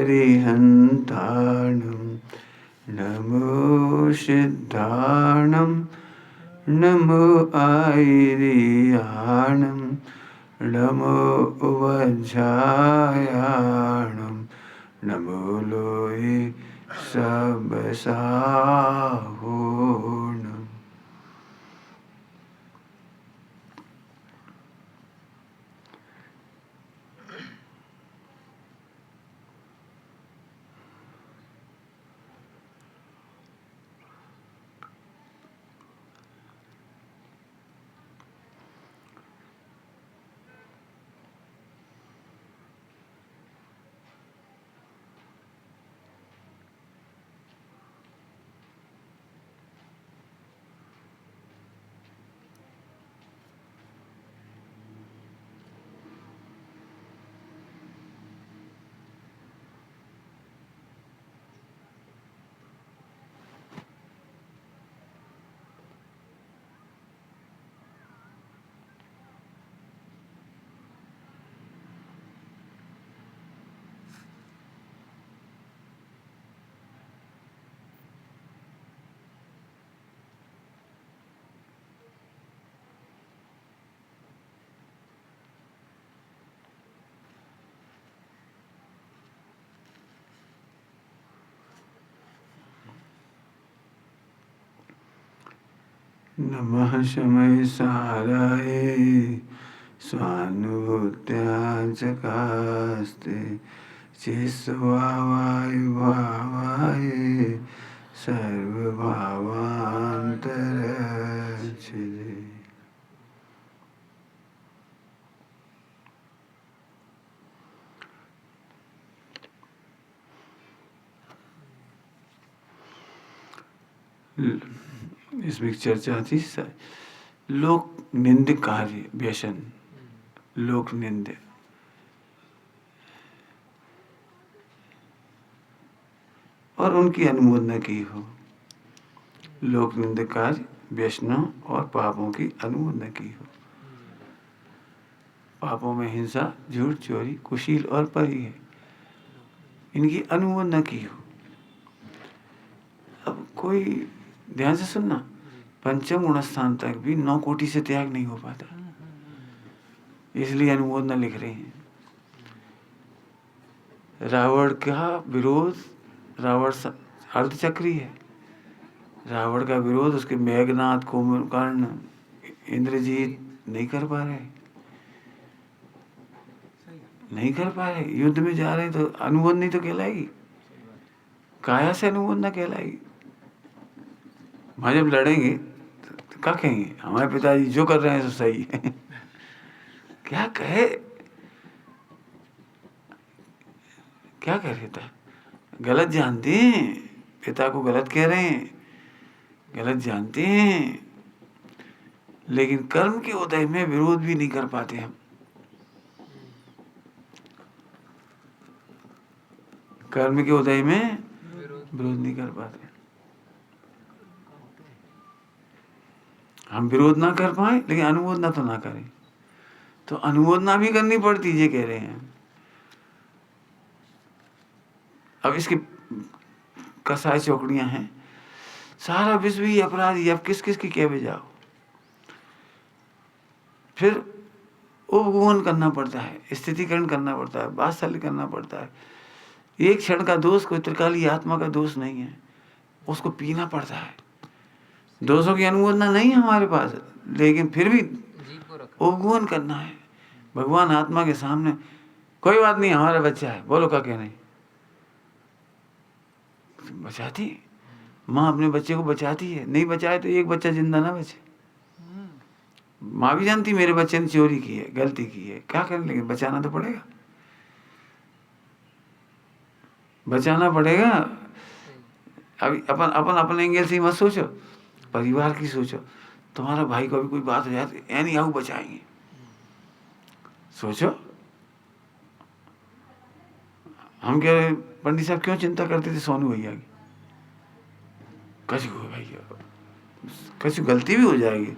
अरिहन्ताणं नमो सिद्धाणं नमो आयर्याणं नमो वज्रायाणं नमो लोये सबसाहोणम्। नमः शमय साराय स्वानुभूत्याचकास्ते चिस्वावाय भावाय सर्वभावान्तरच्छिदे। इसमें एक चर्चा थी लोक निंद कार्य व्यसन, लोक निंद और उनकी अनुमोदना की हो। लोक निंद कार्य व्यसनों और पापों की अनुमोदना की हो। पापों में हिंसा, झूठ, चोरी, कुशील और परी है, इनकी अनुमोदना की हो। अब कोई ध्यान से सुनना, पंचम गुण स्थान तक भी 9 कोटि से त्याग नहीं हो पाता, इसलिए अनुमोदना लिख रहे हैं। रावण का विरोध, रावण अर्धचक्री है। रावण का विरोध उसके मेघनाथ, कुंभकर्ण, इंद्रजीत नहीं कर पा रहे, नहीं कर पा रहे। युद्ध में जा रहे हैं तो अनुमोदना नहीं तो कहलाएगी, काया से अनुमोदना कहलाएगी। वहां जब लड़ेंगे तो क्या कहेंगे, हमारे पिताजी जो कर रहे हैं सो सही है। क्या कहे, क्या कह रहे था, गलत जानते हैं, पिता को गलत कह रहे हैं, गलत जानते हैं, लेकिन कर्म के उदय में विरोध भी नहीं कर पाते हम। कर्म के उदय में विरोध नहीं कर पाते। हम विरोध ना कर पाए लेकिन अनुमोदना तो ना करें, तो अनुमोदना भी करनी पड़ती ये कह रहे हैं। अब इसके कसाई चौकड़ियां हैं, सारा विश्व ही अपराधी, अब किस किस की कह जाओ। फिर उपगमन करना पड़ता है, स्थितिकरण करना पड़ता है, वात्सल्य करना पड़ता है। एक क्षण का दोष कोई त्रिकाली आत्मा का दोष नहीं है, उसको पीना पड़ता है। दोषों की अनुमोदना नहीं है हमारे पास, लेकिन फिर भी उपगमन करना है भगवान आत्मा के सामने। कोई बात नहीं, हमारा बच्चा है, बोलो क्या कहना है। बचाती माँ अपने बच्चे को बचाती है, नहीं बचाए तो एक बच्चा जिंदा ना बचे। माँ भी जानती मेरे बच्चे ने चोरी की है, गलती की है, क्या करें, लेकिन बचाना तो पड़ेगा, बचाना पड़ेगा। अभी अपन अपन अपने एंगल से ही मत सोचो, परिवार की सोचो। तुम्हारा भाई को भी कोई बात हो जाए तो एनी हाउ बचाएंगे, सोचो। हम कह रहे पंडित साहब क्यों चिंता करते थे सोनू भैया की, कछु भैया कछु गलती भी हो जाएगी।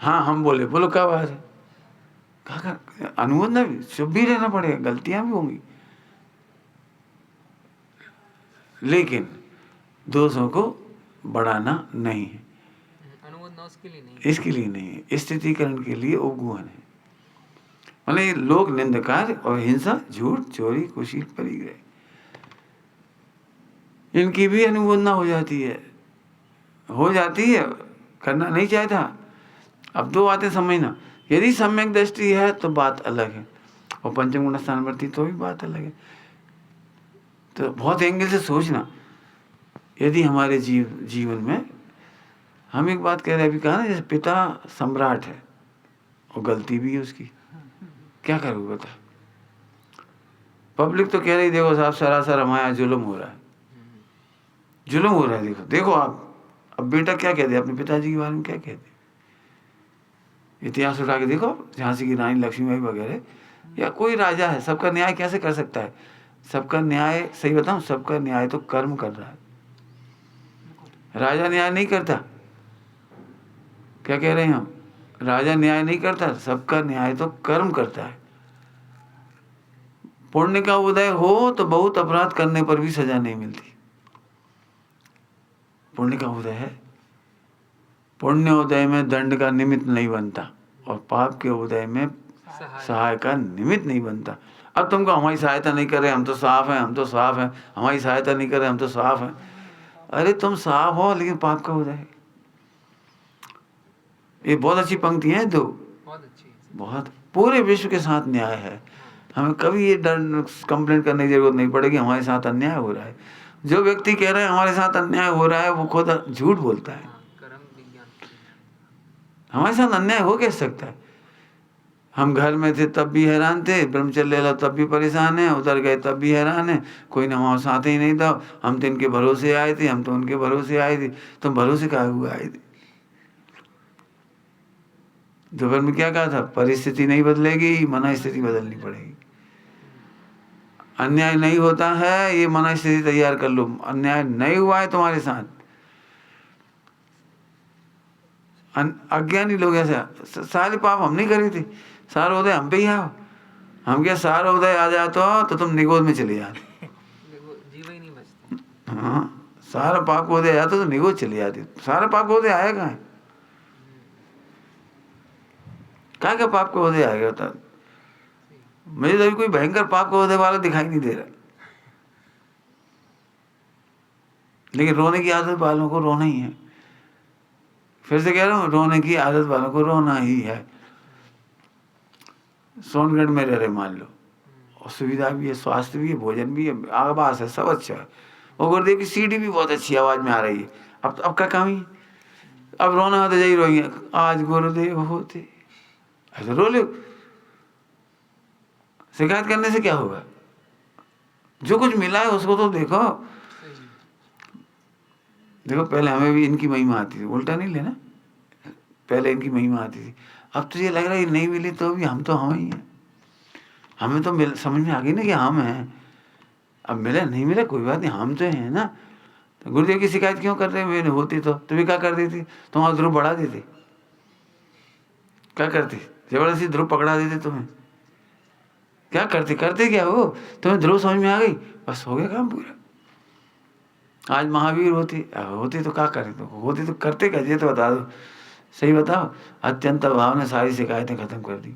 हाँ हम बोले, बोलो क्या बात है, कहा अनुमोदना भी चुप भी रहना पड़ेगा, गलतियां भी होंगी। लेकिन दोषों को बढ़ाना नहीं है, अनुमोदना उसके लिए नहीं, इसके लिए नहीं है, स्थितिकरण के लिए उपगुहन है। मतलब लोक निंदकार और हिंसा, झूठ, चोरी, कुशील, परिग्रह, इनकी भी अनुमोदना हो जाती है, करना नहीं चाहता। अब दो बातें समझना, यदि सम्यक दृष्टि है तो बात अलग है, और पंचम गुण स्थान वर्ती तो भी बात अलग है। तो बहुत एंगल से सोचना। यदि हमारे जीवन में हम एक बात कह रहे हैं, अभी कहा ना, जैसे पिता सम्राट है और गलती भी है उसकी, क्या करोगे बता। पब्लिक तो कह रही देखो साहब सरासर हमारे जुल्म हो रहा है, जुल्म हो रहा है, देखो देखो आप। अब बेटा क्या कहते अपने पिताजी के बारे में, क्या कहते, इतिहास उठा के देखो, झांसी की रानी लक्ष्मीबाई वगैरह, या कोई राजा है, सबका न्याय कैसे कर सकता है? सबका न्याय, सही बताऊं, सबका न्याय तो कर्म कर रहा है, राजा न्याय नहीं करता। क्या कह रहे हैं हम? राजा न्याय नहीं करता, सबका न्याय तो कर्म करता है। पुण्य का उदय हो तो बहुत अपराध करने पर भी सजा नहीं मिलती। पुण्य का उदय है, पुण्य उदय में दंड का निमित्त नहीं बनता, और पाप के उदय में सहाय का निमित्त नहीं बनता। अब तुमको हमारी सहायता नहीं कर रहे, हम तो साफ हैं, हम तो साफ हैं, हमारी सहायता नहीं कर रहे, हम तो साफ हैं। अरे तुम साफ हो लेकिन पाप का उदय है। ये बहुत अच्छी पंक्ति है, दो बहुत अच्छी, बहुत, पूरे विश्व के साथ न्याय है। हमें कभी ये डर कंप्लेंट करने की जरूरत नहीं पड़ेगी हमारे साथ अन्याय हो रहा है। जो व्यक्ति कह रहा है हमारे साथ अन्याय हो रहा है, वो खुद झूठ बोलता है। हमारे साथ अन्याय हो कैसे सकता है? हम घर में थे तब भी हैरान थे, ब्रह्मचर्य ले लो तब भी परेशान है, उधर गए तब भी हैरान है, कोई ना हमारे साथ ही नहीं था। हम तो इनके भरोसे आए थे, हम तो उनके भरोसे आए थे। तुम भरोसे काहे हुए आए थे? दोपहर में क्या कहा था? परिस्थिति नहीं बदलेगी, मना स्थिति बदलनी पड़ेगी। अन्याय नहीं होता है, ये मना स्थिति तैयार कर लो। अन्याय नहीं हुआ है तुम्हारे साथ। अज्ञानी लोग ऐसा, सारे पाप हम नहीं करे थे, सारा उदय हम पे ही आओ। हम क्या सारा उदय आ जाता तो तुम निगोद में चले जाते, जीव ही नहीं बचते। हाँ, सारा पाप को उदय आता तो निगोद चली जाती। सारा पाप को उदय आया कहाँ है? क्या पाप को उदय आएगा बता? मुझे तो अभी कोई भयंकर पाप को उदय वाला दिखाई नहीं दे रहा। लेकिन रोने की आदत वालों को रोना ही है। फिर से कह रहा हूँ, रोने की आदत वालों को रोना ही है। सोनगढ़ में रह रहे मान लो, और सुविधा भी है, स्वास्थ्य भी है, भोजन भी है, आवास है, सब अच्छा है, और गुरुदेव की सीढ़ी भी बहुत अच्छी आवाज में आ रही है। अब क्या कमी? अब रोना होता जाइए, रोइए, आज गुरुदेव होते, ऐसे रो लो। शिकायत करने से क्या होगा? जो कुछ मिला है उसको तो देखो। देखो पहले हमें भी इनकी महिमा आती थी, उल्टा नहीं लेना, पहले इनकी महिमा आती थी। अब तो ये लग रहा है नहीं मिली तो भी हम तो हम ही हैं। हमें तो समझ में आ गई ना कि हम हैं। अब मिले नहीं मिले कोई बात नहीं, हम तो हैं ना। तो गुरुदेव की शिकायत क्यों कर रहे हैं? होती तो भी क्या कर देती? तुम्हारा ध्रुव बढ़ा देते, क्या करते? जबरदस्ती ध्रुव पकड़ा देते तुम्हें, क्या करते? करते क्या हो? तुम्हें ध्रुव समझ में आ गई, बस हो गया काम पूरा। आज महावीर होती तो क्या करे? तो होती तो करते क्या? ये तो बता दो, सही बताओ। अत्यंत अभाव ने सारी शिकायतें खत्म कर दी।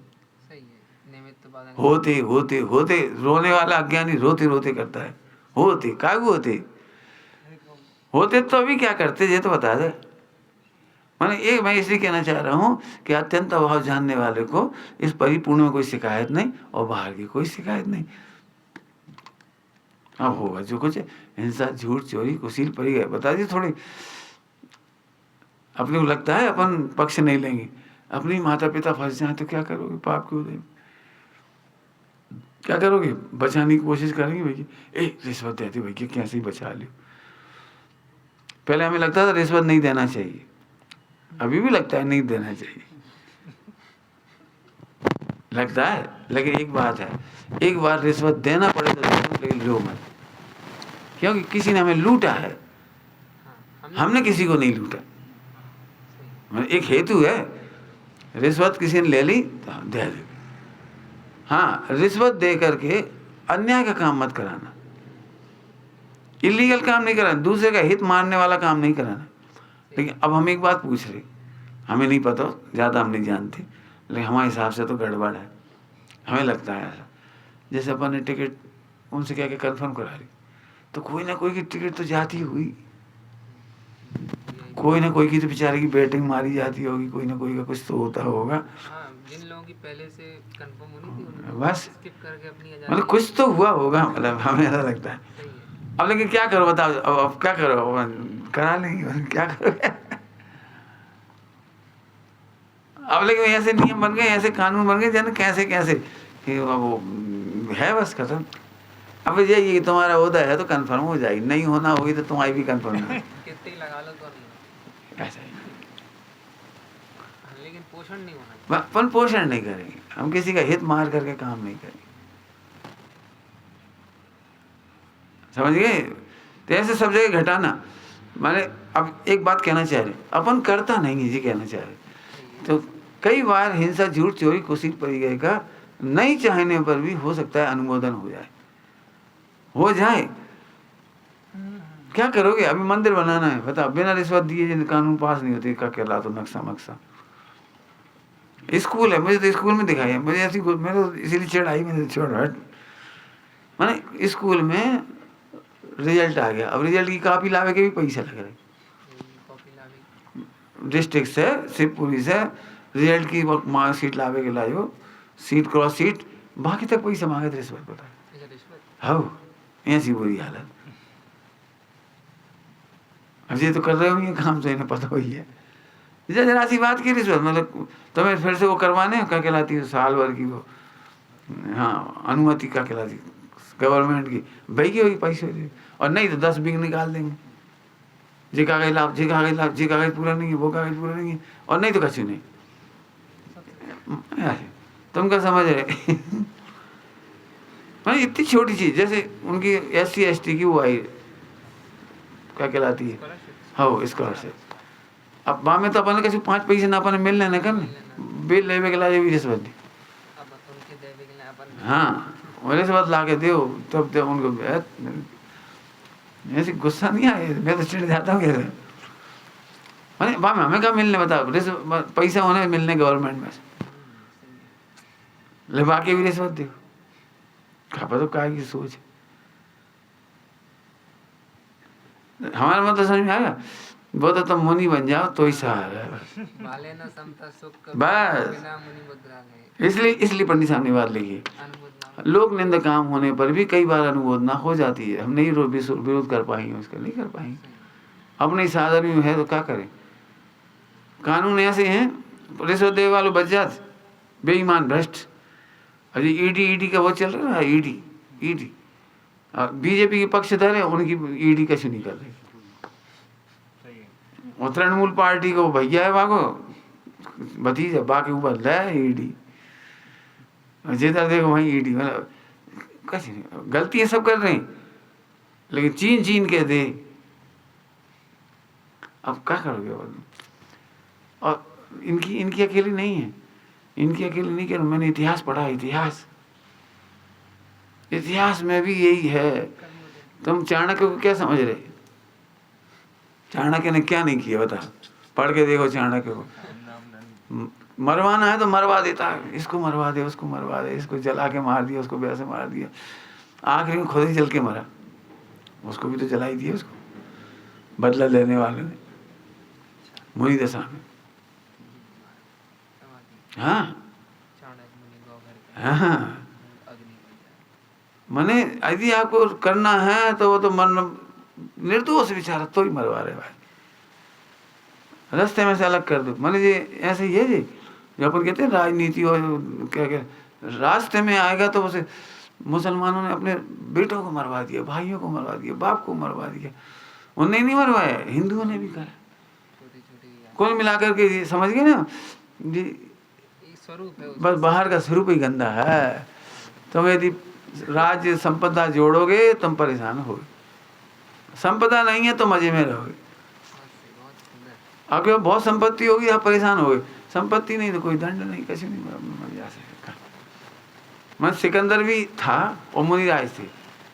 होते होते होते रोने वाला अज्ञानी रोते रोते करता है। होते कागू होते तो अभी क्या करते ये तो बता दे। माने एक मैं इसलिए कहना चाह रहा हूँ कि अत्यंत अभाव जानने वाले को इस परिपूर्ण में कोई शिकायत नहीं, और बाहर की कोई शिकायत नहीं। अब होगा जो कुछ हिंसा, झूठ, चोरी, कुशील, परिग्रह, बता दी थोड़ी। अपने को लगता है अपन पक्ष नहीं लेंगे, अपनी माता पिता फंस जाए तो क्या करोगे? पाप के उदय क्या करोगे? बचाने की कोशिश करेंगे भैया, रिश्वत देते भैया कैसे ही बचा लियो। पहले हमें लगता था रिश्वत नहीं देना चाहिए, अभी भी लगता है नहीं देना चाहिए, लगता है। लेकिन एक बात है, एक बार रिश्वत देना पड़े तो लो मत, क्योंकि किसी ने हमें लूटा है, हमने किसी को नहीं लूटा। एक हेतु है, रिश्वत किसी ने ले ली तो दे दे। हाँ, रिश्वत दे करके अन्याय का काम मत कराना, इलीगल काम नहीं कराना, दूसरे का हित मारने वाला काम नहीं कराना। लेकिन अब हम एक बात पूछ रहे, हमें नहीं पता, ज़्यादा हम नहीं जानते, लेकिन हमारे हिसाब से तो गड़बड़ है, हमें लगता है ऐसा। जैसे अपन ने टिकट उनसे क्या कंफर्म करा ली, तो कोई ना कोई की टिकट तो जाती हुई, कोई ना कोई की तो बेचारे की बैटिंग मारी जाती होगी, कोई ना कोई का कुछ तो होता होगा। हाँ, जिन लोगों की पहले से कंफर्म होनी थी उनको बस स्किप करके अपनी आ मतलब कुछ तो हुआ होगा, मतलब हमें ऐसा लगता है। सही है। अब लेकिन क्या करो बताओ, अब क्या करो, अब करा लेंगे, क्या करोगे। अब लेकिन ऐसे नियम बन गए, ऐसे कानून बन गए, जाने कैसे कैसे कि वो है, बस खत्म। अब ये तुम्हारा ओहदा है तो कंफर्म हो जाएगी, नहीं होना होगी तो तुम्हारी भी कंफर्म नहीं कितने ही लगा लो तो नहीं होगा। ऐसा ही। लेकिन पोषण नहीं होना चाहिए। अपन पोषण नहीं करेंगे, हम किसी का हित मार करके काम नहीं करेंगे, समझ गए। तो ऐसे सब जगह घटाना माने। अब एक बात कहना चाह रहे, अपन करता नहीं है जी, कहना चाह रहे। तो कई बार हिंसा, झूठ, चोरी, कुसीत, परिग्रह का नहीं चाहने पर भी हो सकता है अनुमोदन हो जाए, हो जाए। क्या करोगे, अभी मंदिर बनाना है, बता, बिना रिश्वत दिए जिन कानून पास नहीं होते, का कहला तो नक्शा मक्सा। स्कूल है, मुझे तो स्कूल में दिखाई है, मुझे ऐसी मेरे तो इसीलिए चिढ़ाई, मैंने छोड़ हट। माने स्कूल में रिजल्ट आ गया, अब रिजल्ट की कापी लावे के भी पैसे लग रहे, डिस्ट्रिक्ट से, शिवपुरी से रिजल्ट की मार्कशीट लावे के लाओ, सीट क्रॉस सीट, बाकी तक पैसा मांगे थे रिश्वत, पता है। हाँ, ऐसी बुरी हालत। अब ये तो कर रहे होंगे काम, तो इन्हें पता ही है। जरा सी बात की रिश्वत, मतलब तुम्हें फिर से वो करवाने क्या कहलाती है, साल भर की वो, हाँ, अनुमति क्या कहलाती गवर्नमेंट की, भाई की होगी पैसे दे, और नहीं तो 10 बिग निकाल देंगे, जे कागज लाभ, जे कागज लाभ, जे कागज पूरा नहीं है वो कागज पूरा नहीं है, और नहीं तो कछु नहीं। तुम क्या समझ रहे। इतनी छोटी चीज, जैसे उनकी SC ST की वो आई क्या कहलाती है, हाँ, स्कॉलरशिप। अब वहाँ में तो अपन कैसे 5 पैसे ना अपन मिल लेना करने, बिल लेवे के लाए भी रिश्वत दी। हाँ, और रिश्वत ला के दो, तब दे उनको। ऐसे गुस्सा नहीं आए, मैं तो चिढ़ जाता हूँ कैसे। अरे बाप, हमें क्या मिलने, बताओ, पैसा होने मिलने गवर्नमेंट में से, ले बाकी भी रिश्वत दो, खापा तो क्या की सोच। हमारा मतलब समझ में आया, वो तो तुम मुनि बन जाओ तो ही सहारा है, बस। इसलिए पंडित साहब ने बात लिखी, लोक निंदा काम होने पर भी कई बार अनुमोदना हो जाती है, हम नहीं विरोध कर पाएंगे, उसका नहीं कर पाएंगे, अपने साधन में है तो क्या करें। कानून ऐसे हैं, रिश्वत देने वालों बच जाते, बेईमान भ्रष्ट। अरे ईडी का वो चल रहा है, ईडी बीजेपी के पक्षधर है, उनकी ईडी कछु नहीं कर रही। और तृणमूल पार्टी को भैया है, वाको भतीजा, बाकी ऊपर ले ईडी, जिधर देखो वहीं ईडी, मतलब कछु नहीं, गलतियां सब कर रहे हैं, लेकिन चीन के दे। अब क्या करोगे। और इनकी अकेली नहीं है, इनकी अकेली नहीं कह रहा, मैंने इतिहास पढ़ा, इतिहास में भी यही है। तुम चाणक्य को क्या समझ रहे, चाणक्य ने क्या नहीं किया बता, पढ़ के देखो चाणक्य को। मरवाना है तो मरवा देता है, इसको मरवा दे, उसको मरवा दे, इसको जला के मार दिया, उसको वैसे मार दिया, आखिर में खुद ही जल के मरा, उसको भी तो जला ही दिया, उसको बदला लेने वाले ने, मुनि दशा में। हाँ हाँ, मने यदि आपको करना है तो वो तो मन निर्दोष बेचारा तो ही मरवा रहे भाई, रास्ते में से अलग कर दो। मान लीजिए ऐसे ही है जी, जो अपन कहते हैं राजनीति और क्या रास्ते में आएगा, तो उसे मुसलमानों ने अपने बेटों को मरवा दिया, भाइयों को मरवा दिया, बाप को मरवा दिया, उनने नहीं मरवाया, हिंदुओं ने भी करा। कुल मिलाकर के समझ गए ना जी, बस बाहर का स्वरूप ही गंदा है। तुम यदि राज्य संपदा जोड़ोगे तुम परेशान होगे, संपदा नहीं है तो मजे में रहोगे। आपके बहुत संपत्ति होगी आप परेशान होगे, संपत्ति नहीं तो कोई दंड नहीं, कैसे नहीं मजा से। मैं सिकंदर भी था और मुनि राज थे,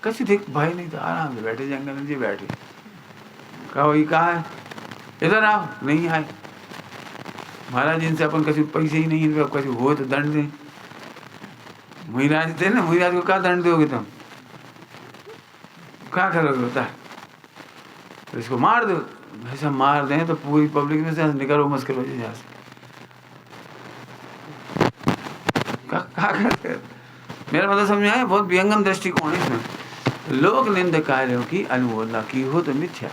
कछु देख भाई नहीं, तो आराम से बैठे जंगल में जी बैठे। कहा वही कहा है, इधर आओ, नहीं आए। महाराज इनसे अपन कछु पैसे ही नहीं, इनके कछु हो तो दंड दें। मुहिराज थे ना, मुहिराज को क्या दंड दोगे तुम, क्या करोगे बता? तो इसको मार दो। ऐसा मार दें तो पूरी पब्लिक में से निकलो मुश्किल हो जाए यहाँ से। क्या करते? मेरा मतलब समझ में आया? बहुत व्यंगम दृष्टिकोण है इसमें। लोक निंद कार्यों की अनुमोदना की हो तो मिथ्या।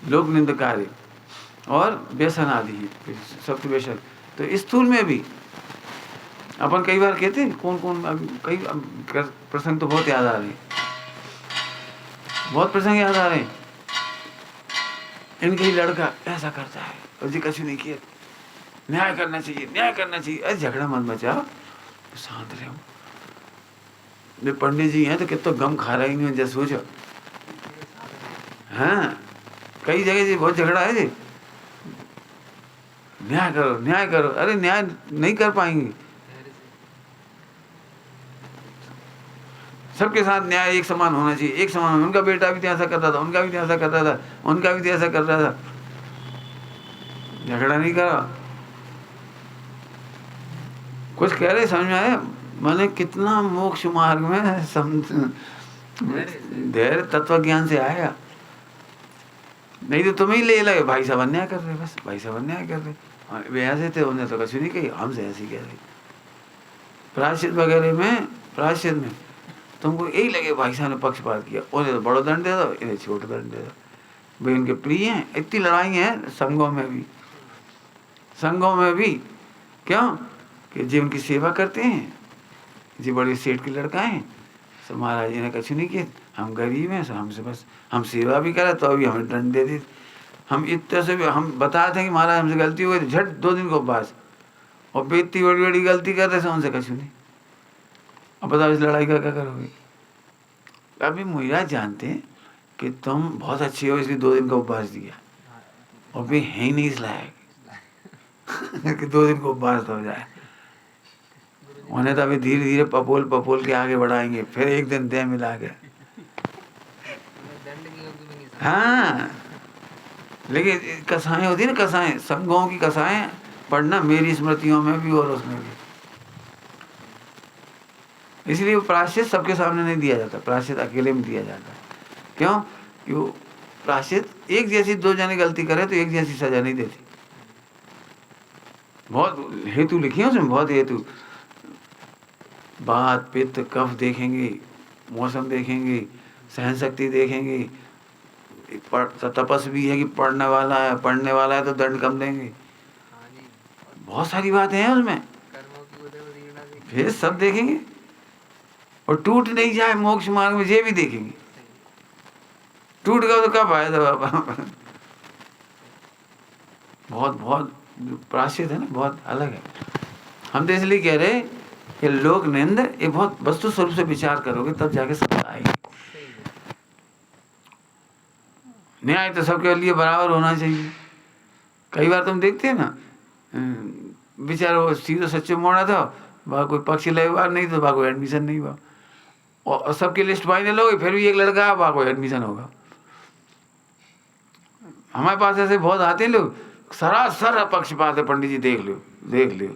लोक निंद कार्य और व्यसन आदि, सत्य व्यसन। तो स्थूल में भी अपन कई बार कहते हैं, कौन कौन कई प्रसंग तो बहुत याद आ रहे हैं, बहुत प्रसंग याद आ रहे हैं। इनका ही लड़का ऐसा करता है और जी कछु नहीं किया, न्याय करना चाहिए, न्याय करना चाहिए। अरे झगड़ा मत मचाओ, शांत रहो। जो पंडित जी हैं तो कितना गम खा रहे हैं, जैसे सोचो। हाँ, कई जगह जी बहुत झगड़ा है जी, न्याय करो, न्याय करो। अरे न्याय नहीं कर पाएंगे। सबके साथ न्याय एक समान होना चाहिए, एक समान। उनका बेटा भी ऐसा करता था, उनका भी ऐसा करता था, उनका भी ऐसा करता था। झगड़ा नहीं करा। कुछ कह रहे समझ में आया? मैंने कितना मोक्ष मार्ग में धैर्य तत्व ज्ञान से आया। नहीं तो तुम्हें ही ले लगे, भाई साहब अन्याय कर रहे, बस भाई साहब अन्याय कर रहे। वे ऐसे थे, उन्हें तो कछु नहीं कही, हमसे ऐसी कह रहे। प्रायश्चित वगैरह में, प्रायश्चित में तुमको यही लगे भाई साहब ने पक्षपात किया, उन्हें तो बड़ा दंड दे दो, इन्हें छोटा दंड दे दो। वे इनके प्रिय हैं। इतनी लड़ाई है संघों में भी, संघों में भी। क्यों? कि जी उनकी सेवा करते हैं, जी बड़े सेठ के लड़का हैं, सब महाराज जी ने कछु नहीं किया, हम गरीब हैं, सब हमसे बस हम सेवा भी करें तो अभी हमें दंड दे देते। हम इतने से भी हम बताते हैं कि महाराज हमसे गलती हो गई, झट 2 दिन को उपवास। और बेइज्जती बड़ी बड़ी गलती करते हैं, उनसे कछु नहीं। अब बताओ इस लड़ाई का क्या करोगे? अभी मुहिराज जानते हैं कि तुम बहुत अच्छे हो, इसलिए 2 दिन का उपवास दिया, और भी है ही नहीं इस लायक कि 2 दिन को उपवास हो जाए। उन्हें तो अभी धीरे धीरे पपोल पपोल के आगे बढ़ाएंगे, फिर एक दिन दे मिला के। हाँ, लेकिन कसाएं होती है ना, कसाएं, संघों की कसाएं पढ़ना मेरी स्मृतियों में भी और उसमें भी। इसलिए वो प्रायश्चित सबके सामने नहीं दिया जाता, प्रायश्चित अकेले में दिया जाता है। क्यों? कि वो प्रायश्चित एक जैसी 2 जने गलती करे तो एक जैसी सजा नहीं देती। बहुत हेतु लिखी है उसमें, बहुत हेतु। बात पित्त कफ देखेंगे, मौसम देखेंगे, सहन शक्ति देखेंगे। तपस्वी है कि पढ़ने वाला है तो दंड कम देंगे। बहुत सारी बातें हैं उसमें, फिर सब देखेंगे। और टूट नहीं जाए मोक्ष मार्ग में, ये भी देखेंगे। टूट गया तो क्या फायदा बाबा। बहुत बहुत प्रायश्चित है ना, बहुत अलग है। हम तो इसलिए कह रहे कि लोक निंद ये बहुत वस्तु स्वरूप से विचार करोगे तब जाके समझ आएगी। न्याय तो सबके लिए बराबर होना चाहिए। कई बार तुम देखते हैं ना, बेचारा वो सीधो सच्चे मोड़ा था, वहाँ कोई पक्ष लेवा नहीं तो वहाँ कोई एडमिशन नहीं हुआ, और सबकी लिस्ट फाइनल हो गई, फिर भी एक लड़का वहाँ कोई एडमिशन होगा। हमारे पास ऐसे बहुत आते हैं लोग, सरासर पक्षपात है, पंडित जी देख लो देख लो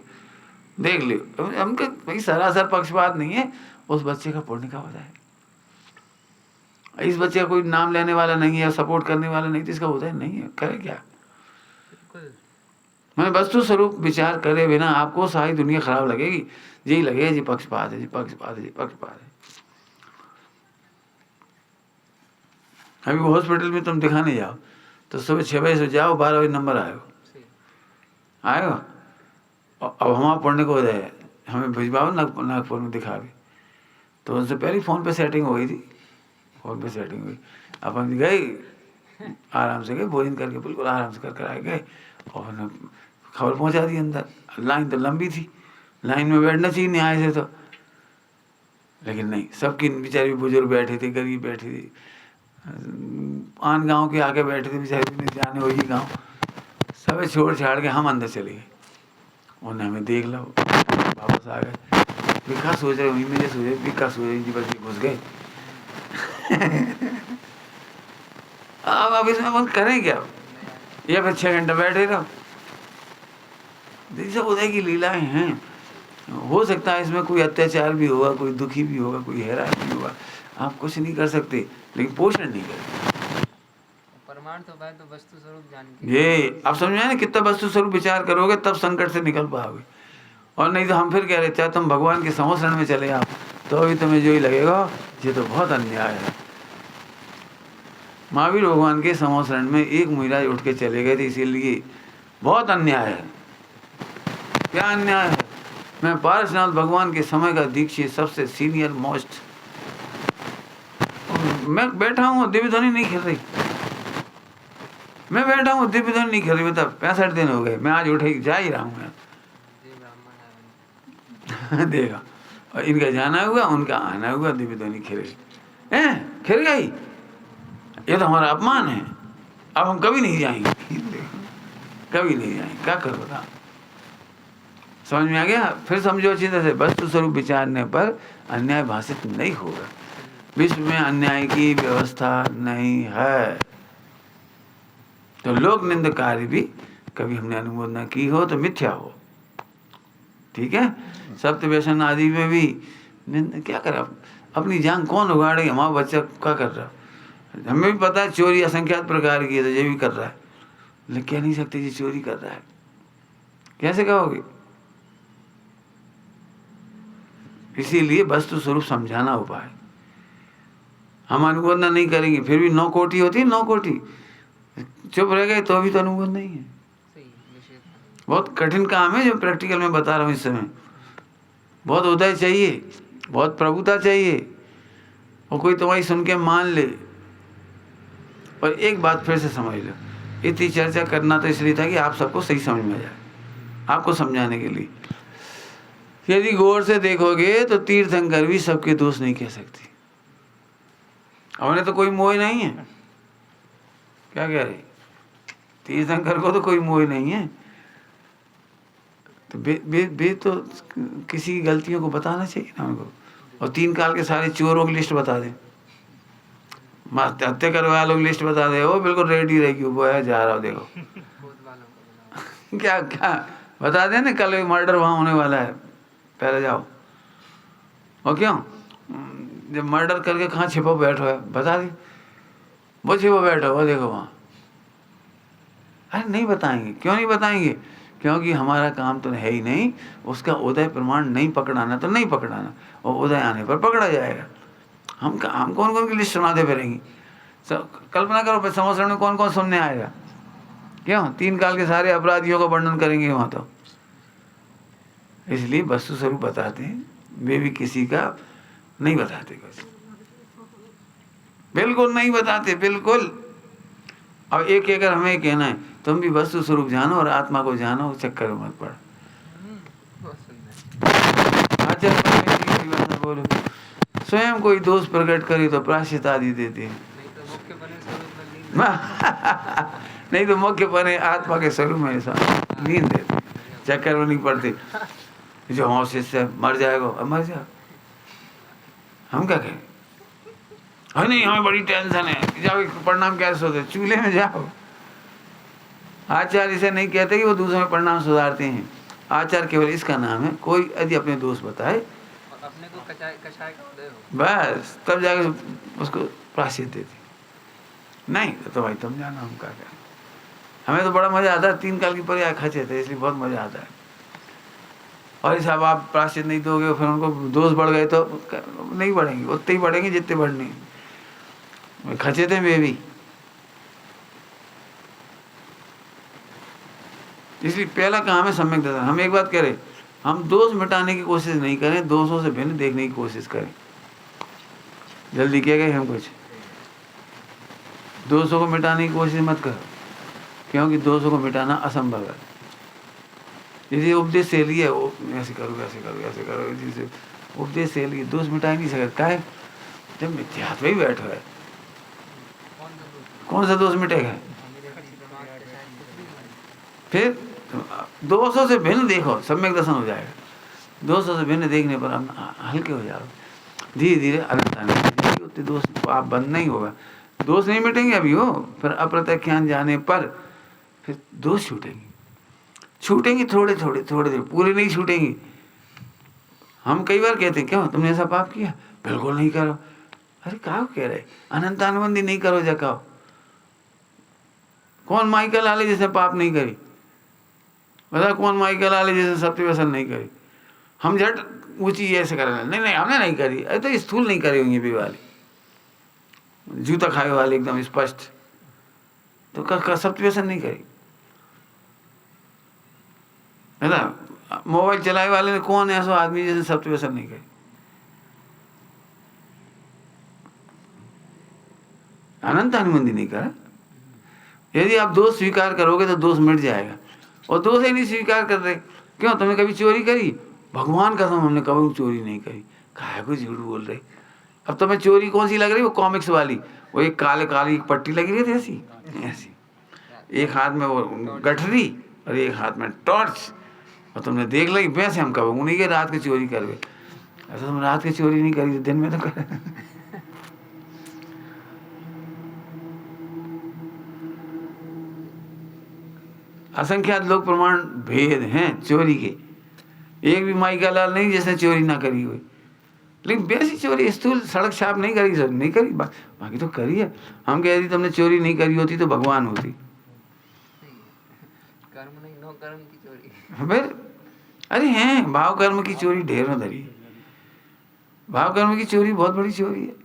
देख लो। हम कह भाई सरासर पक्षपात नहीं है, उस बच्चे का पुण्य का होता है। इस बच्चे का कोई नाम लेने वाला नहीं है, सपोर्ट करने वाला नहीं, तो इसका होता है नहीं है, करे क्या? मैं वस्तु स्वरूप विचार करे बिना आपको सारी दुनिया खराब लगेगी। यही लगेगा जी पक्षपात है, जी पक्षपात है, जी पक्षपात है। अभी वो हॉस्पिटल में तुम दिखाने जाओ तो सुबह 6 बजे से जाओ, 12 बजे नंबर आएगा। अब हमारा पढ़ने को हो जाए, हमें भिजवाओ नागपुर में दिखा भी। तो उनसे पहले फ़ोन पे सेटिंग हो गई थी, फ़ोन पे सेटिंग हुई। अपन गए, आराम से गए, भोजन करके बिल्कुल आराम से कर आए गए, और खबर पहुंचा दी अंदर। लाइन तो लंबी थी, लाइन में बैठना चाहिए न्याय से तो, लेकिन नहीं, सबकी बेचारी बुजुर्ग बैठे थे, गरीब बैठे थे, आन गांव के आके बैठे थे बेचारे, नहीं जाने वही गांव, सब छोड़ छाड़ के हम अंदर चले गए। उन्हें हमें देख लो, वापस आ गए। विकास सोच रहे, वहीं में सोच रहे, विकास सोच रहे जी, बस ये घुस गए। अब इसमें अपन करें क्या, या फिर 6 घंटा बैठे रहो। ये सब उदय की लीलाएं हैं। हो सकता है इसमें कोई अत्याचार भी होगा, कोई दुखी भी होगा, कोई हैरान भी होगा, आप कुछ नहीं कर सकते, लेकिन पोषण नहीं कर। परमार्थ तो बात तो वस्तु स्वरूप जान के, ये आप समझ में ना, कितना वस्तु स्वरूप विचार करोगे तब संकट से निकल पाओगे। और नहीं तो हम फिर कह रहे, चाहे तुम भगवान के समोसरण में चले आओ तो अभी तुम्हें जो ही लगेगा ये तो बहुत अन्याय है। महावीर भगवान के समोसरण में एक मुहिराज उठ के चले गए थे, इसीलिए बहुत अन्याय है। क्या अन्याय है? मैं पारसनाथ भगवान के समय का दीक्षित, सबसे सीनियर मोस्ट, मैं बैठा हूँ, दिव्य ध्वनि नहीं खेल रही। मैं बैठा हूँ, दिव्य ध्वनि नहीं खेल रही। मतलब 65 दिन हो गए, मैं आज उठे जा ही रहा हूँ मैं। देखा, और इनका जाना हुआ, उनका आना हुआ, दिव्य ध्वनि खेल खेल गई। ये तो हमारा अपमान है। अब हम कभी नहीं जाएंगे, कभी नहीं जाएंगे। क्या करो बता, समझ में आ गया? फिर समझो अच्छी तरह से, वस्तु स्वरूप विचारने पर अन्याय भाषित नहीं होगा। विश्व में अन्याय की व्यवस्था नहीं है। तो लोक निंद कार्य भी कभी हमने अनुमोदन की हो तो मिथ्या हो। ठीक है, सत्य व्यसन आदि में भी निंद क्या कर, अपनी जान कौन उगाड़े? हमारा बच्चा क्या कर रहा, हमें भी पता है चोरी असंख्यात प्रकार की है, तो ये भी कर रहा है, लेकिन कह नहीं सकते जी चोरी कर रहा है। कैसे कहोगे? इसीलिए वस्तु स्वरूप समझाना उपाय। हम अनुमोदन नहीं करेंगे, फिर भी 9 कोटि होती है, 9 कोटि चुप रह गए तो भी तो अनुमोदन नहीं है। बहुत कठिन काम है जो प्रैक्टिकल में बता रहा हूँ इस समय। बहुत उदय चाहिए, बहुत प्रभुता चाहिए, और कोई तुम्हारी सुन के मान ले। और एक बात फिर से समझ लो, इतनी चर्चा करना तो इसलिए था कि आप सबको सही समझ में आ जाए, आपको समझाने के लिए। यदि गौर से देखोगे तो तीर्थंकर भी सबके दोष नहीं कह सकती। उन्हें तो कोई मोह नहीं है। क्या कह रहे? तीर्थंकर को तो कोई मोह नहीं है। तो बे तो किसी गलतियों को बताना चाहिए ना उनको। और 3 काल के सारे चोरों की लिस्ट बता दे, हत्या करवा लोग लिस्ट बता दे, वो बिल्कुल रेडी रहेगी, वो है जा रहा हो देखो। क्या क्या बता दे ना, कल मर्डर वहाँ होने वाला है, पहले जाओ। और क्यों, जब मर्डर करके कहाँ छिपो बैठो है, बता दी वो छिपो बैठो, वो देखो वहाँ। अरे नहीं बताएंगे, क्यों नहीं बताएंगे? क्योंकि हमारा काम तो है ही नहीं, उसका उदय प्रमाण नहीं पकड़ाना तो नहीं पकड़ाना, और उदय आने पर पकड़ा जाएगा। हम कौन कौन की लिस्ट सुनाते फिरेंगे? कल्पना करो समोसरण में कौन कौन सुनने आएगा? क्यों? 3 काल के सारे अपराधियों का वर्णन करेंगे वहाँ तो। इसलिए वस्तु स्वरूप बताते हैं, वे भी किसी का नहीं बताते, कुछ बिल्कुल नहीं बताते, बिल्कुल। अब एक एक हमें कहना है, तुम भी वस्तु स्वरूप जानो और आत्मा को जानो, चक्कर में मत पड़। अच्छा बोलो, स्वयं कोई दोष प्रकट करे तो प्रायश्चित आदि देते हैं। नहीं तो मुख्य पने आत्मा के स्वरूप में नींद देते, चक्कर में नहीं पड़ते। जो हौसले से मर जाएगा, अब मर जाओ, हम क्या कहें? अरे नहीं हमें बड़ी टेंशन है, जाओ परिणाम कैसे होते, चूल्हे में जाओ। आचार्य इसे नहीं कहते कि वो दूसरों में परिणाम सुधारते हैं। आचार्य केवल इसका नाम है, कोई यदि अपने दोष बताए अपने को कषाय का उदय हो, बस तब जाके उसको प्रायश्चित देते। नहीं तो भाई तुम जाना, हम क्या करें? हमें तो बड़ा मजा आता है, 3 काल की पर्याय खचे थे, इसलिए बहुत मजा आता है। और इस अब आप प्रायश्चित नहीं दोगे, फिर उनको दोष बढ़ गए तो नहीं बढ़ेंगे, उतने ही बढ़ेंगे जितने बढ़ने खचे थे वे भी। इसलिए पहला काम है सम्यक दर्शन। हम एक बात करें, हम दोष मिटाने की कोशिश नहीं करें, दोषों से भिन्न देखने की कोशिश करें। जल्दी किया गए हम कुछ, दोषों को मिटाने की कोशिश मत करो, क्योंकि दोषों को मिटाना असंभव है। यदि उपदेश से लिए ऐसे करो ऐसे करो ऐसे करो, जैसे उपदेश से लिए दोष मिटा ही नहीं सकता है। जब मिथ्यात्व ही बैठो है, कौन सा दोष मिटेगा? फिर दोषों से भिन्न देखो, सम्यक दर्शन हो जाएगा। दोस्तों से भिन्न देखने पर हम हल्के हो जाओ। धीरे धीरे अनंत आनंद होते दोस्त आप बंद नहीं होगा, दोष नहीं मिटेंगे अभी हो, फिर अप्रत्यक्ष ज्ञान जाने पर फिर दोष छूटेंगे, छूटेंगे थोड़े थोड़े थोड़े थोड़े, पूरे नहीं छूटेंगे। हम कई बार कहते हैं क्यों तुमने ऐसा पाप किया, बिल्कुल नहीं करो। अरे कहा कह रहे अनंत आनंदी नहीं करो जकाओ। कौन माइकल लाले जैसे पाप नहीं करी, बता कौन माइकल लाले जैसे सत्य व्यसन नहीं करी। हम झट ऊंची ऐसे कर रहे नहीं नहीं हमने नहीं करी, अरे तो स्थूल नहीं करी होंगी भी वाली, जूता खाए वाले एकदम स्पष्ट, तो सत्य व्यसन नहीं करी है ना। मोबाइल चलाए वाले ने कौन ऐसा आदमी जैसे सत्य व्यसन नहीं करी। अनंत आनंदी नहीं करा। यदि आप दोष स्वीकार करोगे तो दोष मिट जाएगा, और दोष ही नहीं स्वीकार कर रहे। क्यों तुमने कभी चोरी करी, भगवान कसम हमने कभी चोरी नहीं करी। काहे को झूठ बोल रहे। अब तुम्हें चोरी कौन सी लग रही, वो कॉमिक्स वाली, वो एक काले काली एक पट्टी लगी रही थी ऐसी ऐसी, एक हाथ में वो गठरी और एक हाथ में टॉर्च, और तुमने देख ली वैसे हम कहोगे नहीं कि रात की चोरी कर गए। ऐसा तुम रात की चोरी नहीं करी, दिन में तो कर। असंख्यात लोग प्रमाण भेद हैं चोरी के, एक भी माई का लाल नहीं जिसने चोरी ना करी हुई। लेकिन वैसी चोरी स्थूल सड़क छाप नहीं करी, सब नहीं करी, बाकी तो करी है। हम कह रही तुमने चोरी नहीं करी होती तो भगवान होती। कर्म नहीं, नो कर्म की चोरी। फिर अरे हैं भाव कर्म की चोरी ढेर में धरी है। भाव कर्म की चोरी बहुत बड़ी चोरी है।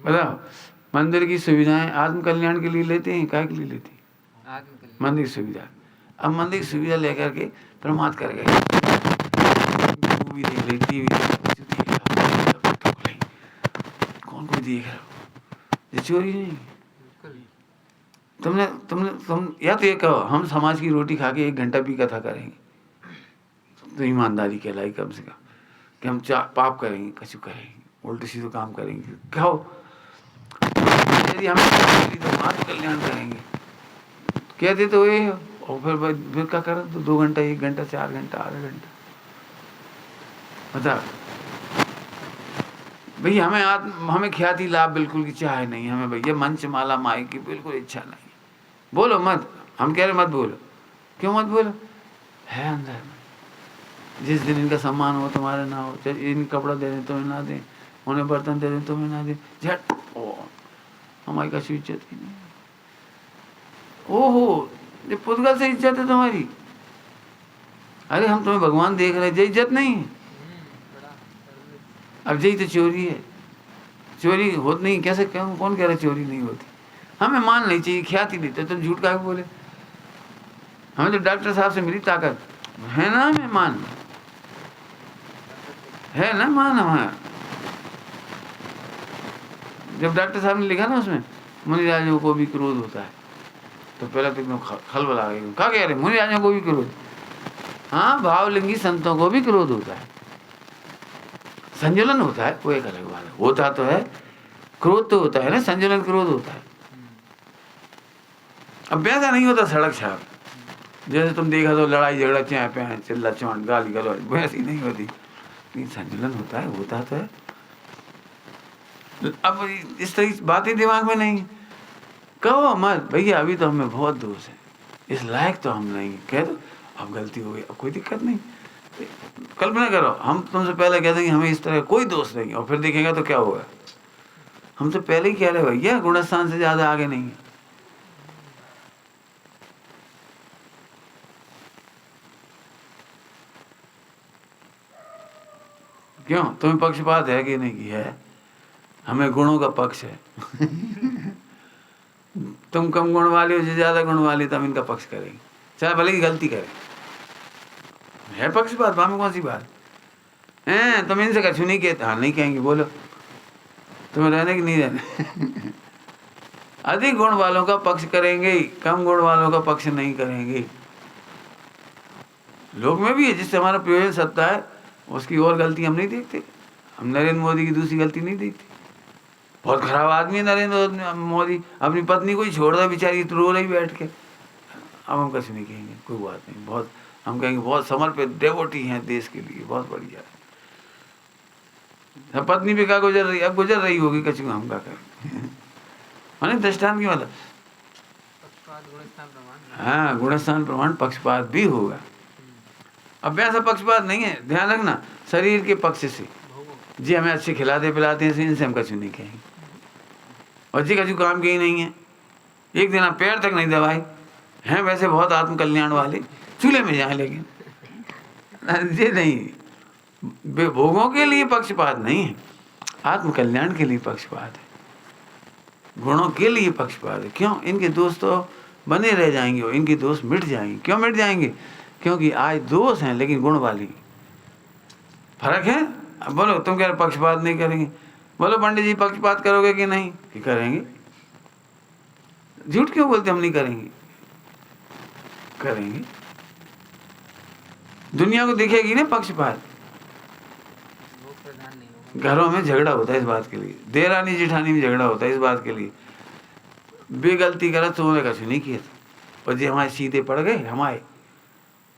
बताओ मंदिर की सुविधाएं आत्म कल्याण के लिए लेते हैं, क्या के लिए लेते हैं, मंदिर की सुविधा। अब मंदिर की सुविधा लेकर के प्रमाद कर गए, मूवी देख रहे, टीवी कौन कोई देख रहा, ये चोरी नहीं। तुम या तो ये कहो हम समाज की रोटी खा के 1 घंटा भी कथा करेंगे तो ईमानदारी कहलाई कम से कम, कि हम पाप करेंगे कछु करेंगे उल्टे सीधे काम करेंगे कहो। यदि हम तो आत्म कल्याण करेंगे कहते तो ये, और फिर क्या करो तो 2 घंटा 1 घंटा 4 घंटा आधा घंटा। बता भैया हमें ख्याति लाभ बिल्कुल की चाह नहीं, हमें भैया मंच माला माई की बिल्कुल इच्छा नहीं। बोलो मत, हम कह रहे मत बोलो, क्यों मत बोलो, है अंदर में। जिस दिन इनका सम्मान हो तुम्हारे ना हो, चाहे इन कपड़ा दे दें तुम्हें ना दें, उन्हें बर्तन दे दें तुम्हें ना दें, झट हमारी कछु इज्जत ही नहीं। ओहो ये पुद्गल से इज्जत है तुम्हारी। अरे हम तुम्हें भगवान देख रहे, ये इज्जत नहीं है। अब यही तो चोरी है, चोरी होती नहीं कैसे, कौन कह रहा चोरी नहीं होती। हमें मान नहीं चाहिए, ख्याति देते तुम झूठ का बोले। हमें तो डॉक्टर साहब से मिली ताकत है ना, हमें मान है ना, मान हमारा। जब डॉक्टर साहब ने लिखा ना उसमें मुनिराजों को भी क्रोध होता है, तो पहले तो एकदम खलबल आ गई, क्या कह रहे मुनिराजों को भी क्रोध। हाँ भावलिंगी संतों को भी क्रोध होता है, संजुलन होता है, वो एक अलग बात है। होता तो है, क्रोध तो होता है ना, संजुलन क्रोध होता है। अब वैसा नहीं होता सड़क छाप, जैसे तुम देखा तो लड़ाई झगड़ा चाहे पे चिल्ला चौंट गाली गलौज, वैसी नहीं होती। नहीं संजुलन होता है, होता तो है। अब इस तरह की बातें दिमाग में नहीं, कहो मत भैया अभी तो हमें बहुत दोष है, इस लायक तो हम नहीं, कह दो अब गलती हो गई, अब कोई दिक्कत नहीं। कल्पना करो हम तुमसे पहले कह देंगे हमें इस तरह कोई दोष नहीं, और फिर देखेंगे तो क्या होगा। हम तो पहले ही कह रहे भैया गुणस्थान से ज्यादा आगे नहीं है। क्यों तुम्हें पक्षपात है कि नहीं की है, हमें गुणों का पक्ष है। तुम कम गुण वाले हो, ज्यादा गुण वाले तो हम इनका पक्ष करेंगे, चाहे भले की गलती करें। है पक्षपात, में कौन सी बात है। तुम इनसे कछु नहीं कहते, हाँ नहीं कहेंगे, बोलो तुम्हें रहने की नहीं रहने। अधिक गुण वालों का पक्ष करेंगे, कम गुण वालों का पक्ष नहीं करेंगे। लोग में भी है जिससे हमारा प्रयोजन सत्ता है, उसकी और गलती हम नहीं देखते। हम नरेंद्र मोदी की दूसरी गलती नहीं देखते। बहुत खराब आदमी है नरेंद्र मोदी, अपनी पत्नी को ही छोड़ रहा बेचारी, तो रो रही बैठ के। अब हम कुछ नहीं कहेंगे, कोई बात नहीं, बहुत हम कहेंगे बहुत समर्पित डेवोटी हैं देश के लिए, बहुत बढ़िया है। पत्नी भी क्या गुजर रही, अब गुजर रही होगी, कछु हम क्या करें। माने दृष्टांत की मतलब, पक्षपात गुणस्थान प्रमाण। हाँ गुणस्थान प्रमाण पक्षपात भी होगा। अब वैसा पक्षपात नहीं है, ध्यान रखना, शरीर के पक्ष से जी हमें अच्छे खिलाते पिलाते हैं, इनसे हम कछु नहीं कहेंगे, और जी कछु काम के ही नहीं है, एक दिन आप पैर तक नहीं दबाए हैं, वैसे बहुत आत्म कल्याण वाले चूल्हे में जाए, लेकिन ये नहीं, भोगों के लिए पक्षपात नहीं है, आत्म कल्याण के लिए पक्षपात है, गुणों के लिए पक्षपात है। क्यों? इनके दोष तो बने रह जाएंगे और इनके दोष मिट जाएंगे। क्यों मिट जाएंगे? क्योंकि आज दोष हैं लेकिन गुण वाली। फर्क है। अब बोलो तुम कह रहे पक्षपात नहीं करेंगे, बोलो पंडित जी पक्षपात करोगे कि नहीं? कि करेंगे। झूठ क्यों बोलते हम नहीं करेंगे? करेंगे। दुनिया को दिखेगी ना पक्षपात। घरों में झगड़ा होता है इस बात के लिए, देरानी जेठानी में झगड़ा होता है इस बात के लिए, बेगलती करा तो उन्होंने कछु नहीं किया था, और जो हमारे सीधे पड़ गए हमारे,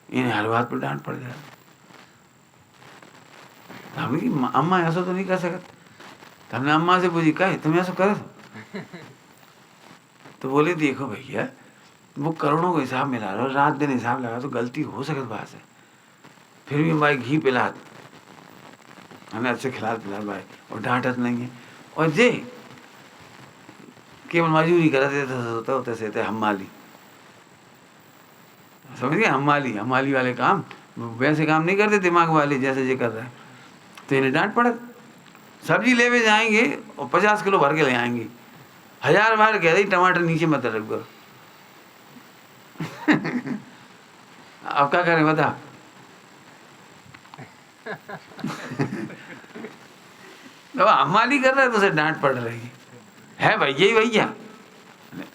इन्हें हर बात पर डांट पड़ जाए। हमने अम्मा ऐसा तो नहीं कर सकते, तो हमने अम्मा से पूछी कहे तुम ऐसा करे तो बोले देखो भैया वो करोड़ों को हिसाब मिला रहा हो, रात दिन हिसाब लगा तो गलती हो सकती बात है, फिर भी भाई घी पिला हमें अच्छे खिला पिला भाई, और डांटत नहीं है, और जे केवल मजूरी करते होते से हम माली, समझ गए, हम माली वाले काम वैसे काम नहीं करते दिमाग वाले जैसे ये कर रहे हैं, तो इन्हें डांट पड़त। सब्जी लेवे जाएंगे और 50 किलो भर के ले आएंगे, 1000 बार कह रही टमाटर नीचे मत रख दो। अब क्या करें बता। तो हमारी कर रहा है तो उसे डांट पड़ रही है भाई, यही भैया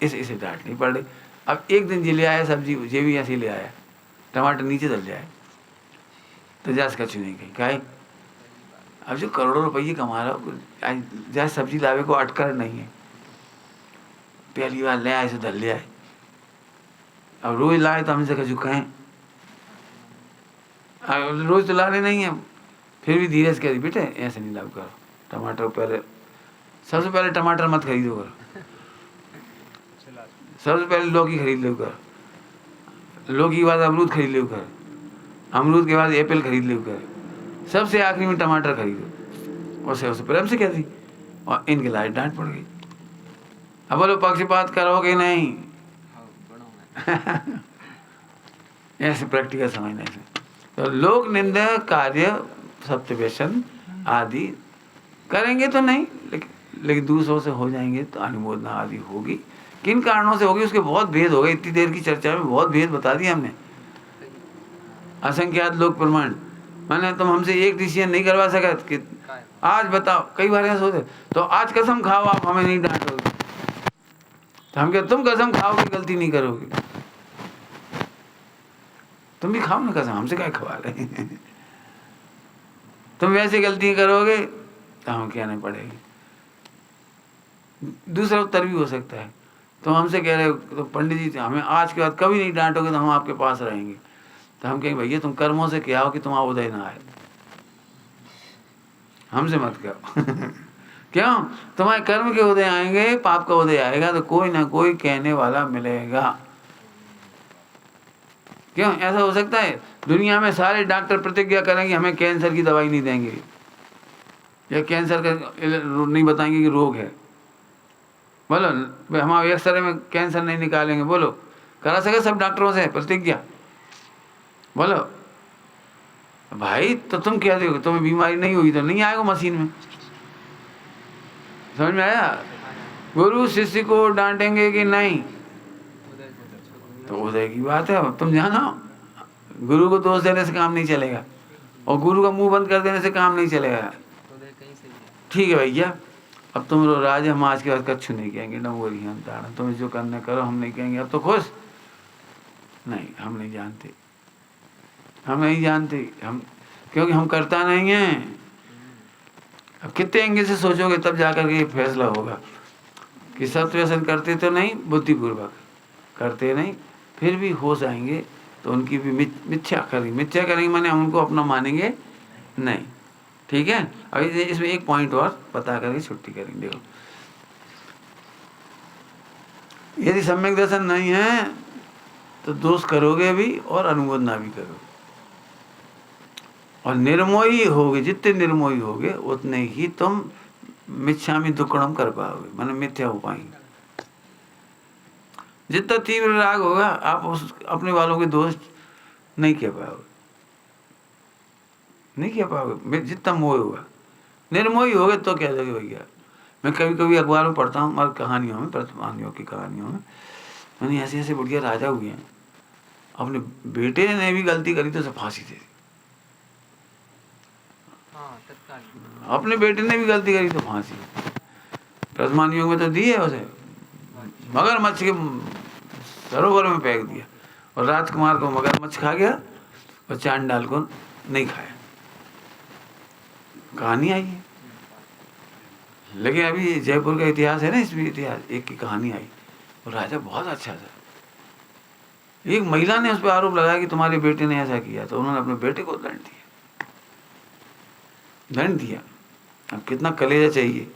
इसे डांट नहीं पड़ रही। अब एक दिन जी ले आया सब्जी, ये भी ऐसे ले आया, टमाटर नीचे डल जाए तो जैसे कछु नहीं कही काहे। अब जो करोड़ों रुपये कमा रहा हो, जैसे सब्जी लावे को अटकर नहीं है, पहली बार ले आए तो धल ले आए, अब रोज लाए तो हमसे कछु कहें, रोज तो लाने नहीं है, फिर भी धीरे से कह दी बेटे ऐसे नहीं लाभ करो, टमाटर पहले सबसे पहले टमाटर मत खरीदो करो, सबसे पहले लौकी खरीद लो कर, लौकी के बाद अमरूद खरीद लो कर, अमरूद के बाद एप्पल खरीद लो कर, सबसे आखिरी में टमाटर खरीदो, और सबसे प्रेम से कहती, और इनके लाइट डांट पड़ गई। अब बोलो पक्षपात करोगे नहीं? ऐसे प्रैक्टिकल समझने से तो लोक निंदा कार्य सत्य व्यसन आदि करेंगे तो नहीं, लेकिन दूसरों से हो जाएंगे तो अनुमोदना आदि होगी। किन कारणों से होगी उसके बहुत भेद हो गए, इतनी देर की चर्चा में बहुत भेद बता दिया हमने, असंख्यात लोक प्रमाण। मैंने तुम हमसे एक डिसीजन नहीं करवा सका कि आज बताओ, कई बार ऐसा होते तो आज कसम खाओ आप हमें नहीं डांटोगे, तो हम क्या तुम कसम खाओगे गलती नहीं करोगे, तुम भी खाओ ना कसम, हमसे क्या खवा रहे हैं। तुम वैसे गलती करोगे तो हम कहने पड़ेगी। दूसरा उत्तर भी हो सकता है, तुम हमसे कह रहे हो तो पंडित जी हमें आज के बाद कभी नहीं डांटोगे तो हम आपके पास रहेंगे, तो हम कहेंगे भैया तुम कर्मों से क्या हो कि तुम्हारा उदय ना आए, हमसे मत कहो। क्यों? तुम्हारे कर्म के उदय आएंगे, पाप का उदय आएगा तो कोई ना कोई कहने वाला मिलेगा। क्यों? ऐसा हो सकता है दुनिया में सारे डॉक्टर प्रतिज्ञा करेंगे हमें कैंसर की दवाई नहीं देंगे, या कैंसर का नहीं बताएंगे कि रोग है, बोलो हमारे एक्सरे में कैंसर नहीं निकालेंगे, बोलो करा सके सब डॉक्टरों से प्रतिज्ञा, बोलो भाई तो तुम क्या दोगे, तुम्हें बीमारी नहीं हुई तो नहीं आएगा मशीन में, समझ में आया? गुरु शिष्य को डांटेंगे कि नहीं, तो उदय की बात है। तुम जानो गुरु को दोष देने से काम नहीं चलेगा, और गुरु का मुंह बंद कर देने से काम नहीं चलेगा। ठीक है भैया, अब तुम रो राज, हम आज के बाद कच्छु नहीं कहेंगे, डोरी हम ताड़ा, तुम जो करना करो, हम नहीं कहेंगे। अब तो खुश नहीं, हम नहीं जानते, हम नहीं जानते, हम क्योंकि हम करता नहीं है, अब कितने एंगल से सोचोगे तब जाकर के फैसला होगा कि सत्य व्यसन करते तो नहीं, बुद्धिपूर्वक करते नहीं, फिर भी हो जाएंगे तो उनकी भी मिथ्या करेंगे माने हम उनको अपना मानेंगे नहीं। ठीक है, अभी इसमें एक पॉइंट और बता करके छुट्टी करेंगे। देखो, यदि सम्यक दर्शन नहीं है तो दोष करोगे भी और अनुमोदना भी करोगे, और निर्मोही होगे, जितने निर्मोही होगे उतने ही तुम मिच्छामि दुक्कड़म कर पाओगे, माने मिथ्या हो पाएंगे। जितना तीव्र राग होगा आप उस अपने वालों के दोष नहीं कह पाओगे, नहीं कह पाओगे। जितना मोह होगा, निर्मोही होगे तो कह दोगे भैया। मैं कभी कभी अखबार में पढ़ता हूँ और कहानियों में, प्रतिमानियों की कहानियों में, मैंने ऐसे ऐसे बढ़िया राजा हुए हैं, अपने बेटे ने भी गलती करी तो उसे फांसी दे दी। अपने बेटे ने भी गलती करी तो फांसी। प्रतिमानियों में तो दी है उसे, मगरमच्छ के सरोवर में फेंक दिया, और राजकुमार को मगरमच्छ खा गया और चांडाल को नहीं खाया। कहानी आई है, लेकिन अभी जयपुर का इतिहास है ना, इसमें इतिहास एक की कहानी आई, और राजा बहुत अच्छा था। एक महिला ने उस पर आरोप लगाया कि तुम्हारे बेटे ने ऐसा किया, तो उन्होंने अपने बेटे को दंड दिया। अब कितना कलेजा चाहिए।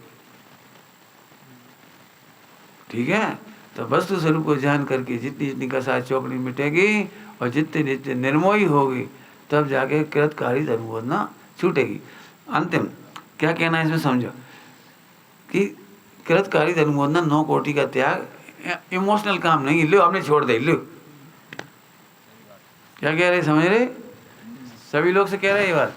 ठीक है, तो वस्तु स्वरूप को जान करके जितनी जितनी कसाय चौकड़ी मिटेगी और जितने जितने निर्मोही होगी तब जाके कृतकारी धर्मबोधना छूटेगी। अंतिम क्या कहना है इसमें समझो कि कृतकारी धर्मबोधना 9 कोटि का त्याग, इमोशनल काम नहीं, लो हमने छोड़ दे, लो। क्या कह रहे, समझ रहे? सभी लोग से कह रहे ये बात,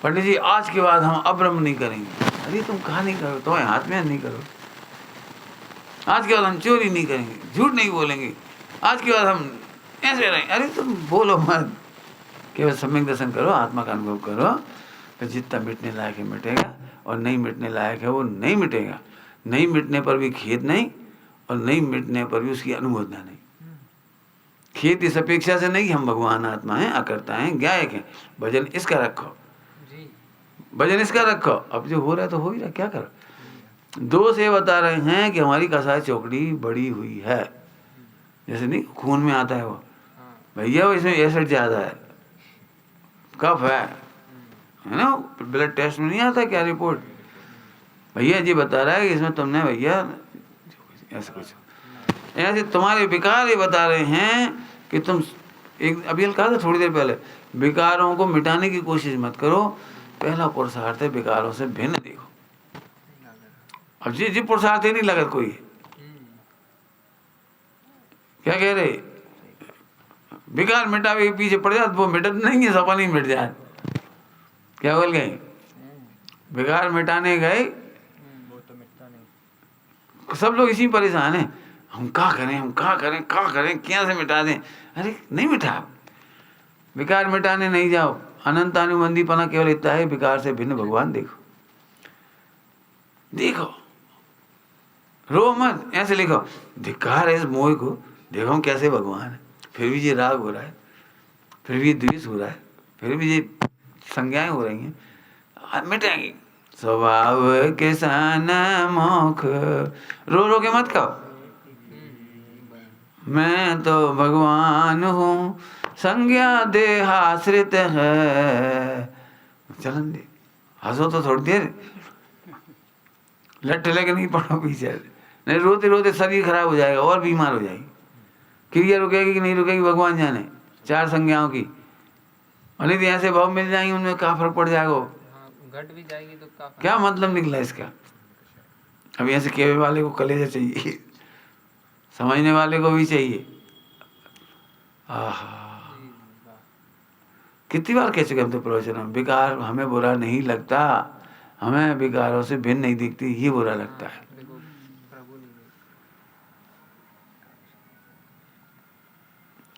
पंडित जी आज के बाद हम अब्रह्म नहीं करेंगे। अरे तुम कहा नहीं करो, तुम्हारे हाथ में नहीं करो। आज के बाद हम चोरी नहीं करेंगे, झूठ नहीं बोलेंगे, आज के बाद हम ऐसे रहेंगे। अरे तुम बोलो मत, केवल सम्यक दर्शन करो, आत्मा का अनुभव करो, तो जितना मिटने लायक है मिटेगा, और नहीं मिटने लायक है वो नहीं मिटेगा। नहीं मिटने पर भी खेद नहीं, और नहीं मिटने पर भी उसकी अनुमोदना नहीं। खेद इस अपेक्षा से नहीं हम भगवान आत्मा हैं, अकर्ता हैं, गायक हैं, भजन इसका रखो, भजन इसका रखो। अब जो हो रहा है तो हो ही रहा, क्या करो। दोष ये बता रहे हैं कि हमारी कसाय चौकड़ी बड़ी हुई है, जैसे नहीं खून में आता है वो, भैया वो इसमें एसिड ज़्यादा है, कफ है ना, ब्लड टेस्ट में नहीं आता क्या रिपोर्ट, भैया जी बता रहा है कि इसमें तुमने भैया ऐसा कुछ, ऐसे तुम्हारे विकार ये बता रहे हैं कि तुम एक अभी कहा था थोड़ी देर पहले, विकारों को मिटाने की कोशिश मत करो, पहला पुरुषार्थ है विकारों से भिन्न देखो। अब जी पुरुषार्थ ही नहीं लगा कोई, क्या कह रहे, विकार मिटावे के पीछे पड़ जाए वो मिटत नहीं है, सपन ही मिट जाए। क्या बोल गए, विकार मिटाने गए, सब लोग इसी परेशान है, हम क्या करें कैसे मिटा दें। अरे नहीं मिटा, विकार मिटाने नहीं जाओ, अनंत अनुबंधीपना केवल इतना है, विकार से भिन्न भगवान देखो, रो मत, ऐसे लिखो, धिक्कार है इस मोह को, देखो कैसे भगवान है, फिर भी ये राग हो रहा है, फिर भी ये द्वेष हो रहा है, फिर भी ये संज्ञाएं हो रही हैं, मिटेंगी। स्वभाव के सन मोख, रो के मत कहो, मैं तो भगवान हूँ, संज्ञा देहाश्रित है, चलन दे, हंसो तो थोड़ी देर, लट लेके नहीं पड़ो पीछे, नहीं रोते रोते शरीर खराब हो जाएगा और बीमार हो जाएगी, क्रिया रुकेगी कि नहीं रुकेगी भगवान जाने, 4 संज्ञाओं की, और यदि ऐसे भाव मिल जाएंगे उनमें क्या फर्क पड़ जाएगा, घट भी जाएगी तो क्या मतलब निकला इसका। अभी ऐसे कहने वाले को कलेजा चाहिए, समझने वाले को भी चाहिए। कितनी बार कह चुके हम तो प्रवचन में, विकार हमें बुरा नहीं लगता, हमें विकारों से भिन्न नहीं दिखती, ये बुरा लगता है।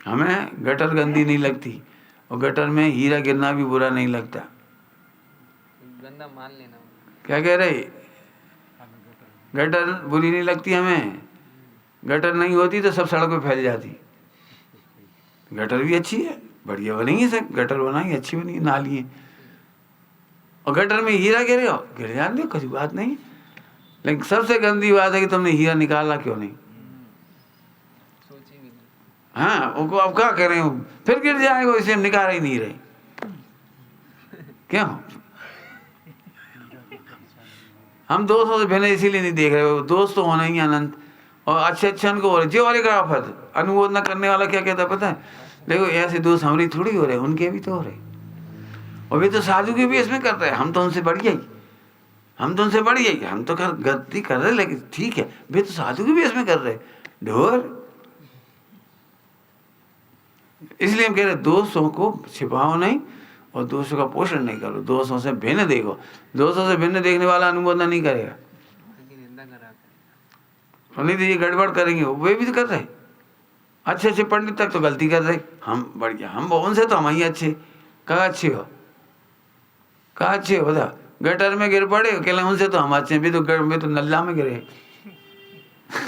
हमें गटर गंदी नहीं लगती, और गटर में हीरा गिरना भी बुरा नहीं लगता, गंदा मान लेना। क्या कह रहे, गटर बुरी नहीं लगती हमें, गटर नहीं होती तो सब सड़क पे फैल जाती, गटर भी अच्छी है, बढ़िया बनी है, सब गटर बनाई अच्छी बनी है, नाली है, और गटर में हीरा गिरे हो, गिर जाने दो, कुछ बात नहीं। लेकिन सबसे गंदी बात है कि तुमने हीरा निकाला क्यों नहीं। सोची भी नहीं। हाँ, उनको अब क्या करें, फिर गिर जाएगा, इसे हम निकाल ही नहीं रहे। क्यों? हम दोस्तों से भिन्न इसीलिए नहीं देख रहे, दोस्त तो होना ही अनंत, और अच्छे अच्छे उनको हो रहे, जो वाले का आफत अनुमोदना करने वाला क्या कहता है पता है, देखो ऐसे दोस्त हमारी थोड़ी हो रहे, उनके भी तो हो रहे, और वे तो साधु के भी इसमें कर रहे हैं, हम तो उनसे बढ़िया ही, हम तो उनसे बढ़िया ही, हम तो गलती कर रहे, लेकिन ठीक है, वे तो साधु के भी इसमें कर रहे ढोर। इसलिए हम कह रहे दोस्तों को छिपाओ नहीं और दोस्तों का पोषण नहीं करो, दोस्तों से भिन्न देखो। दोस्तों से भिन्न देखने वाला अनुमोदन नहीं करेगा, क्योंकि निंदा करा कर। और नहीं तो ये गड़बड़ करेंगे, वे भी तो कर रहे, अच्छे अच्छे पंडित तक तो गलती कर रहे, हम बढ़िया, हम उनसे तो हम ही अच्छे। कहाँ अच्छे हो, कहाँ अच्छे हो बता, गटर में गिर पड़े अकेले, उनसे तो हम अच्छे, भी तो नल्ला में गिरे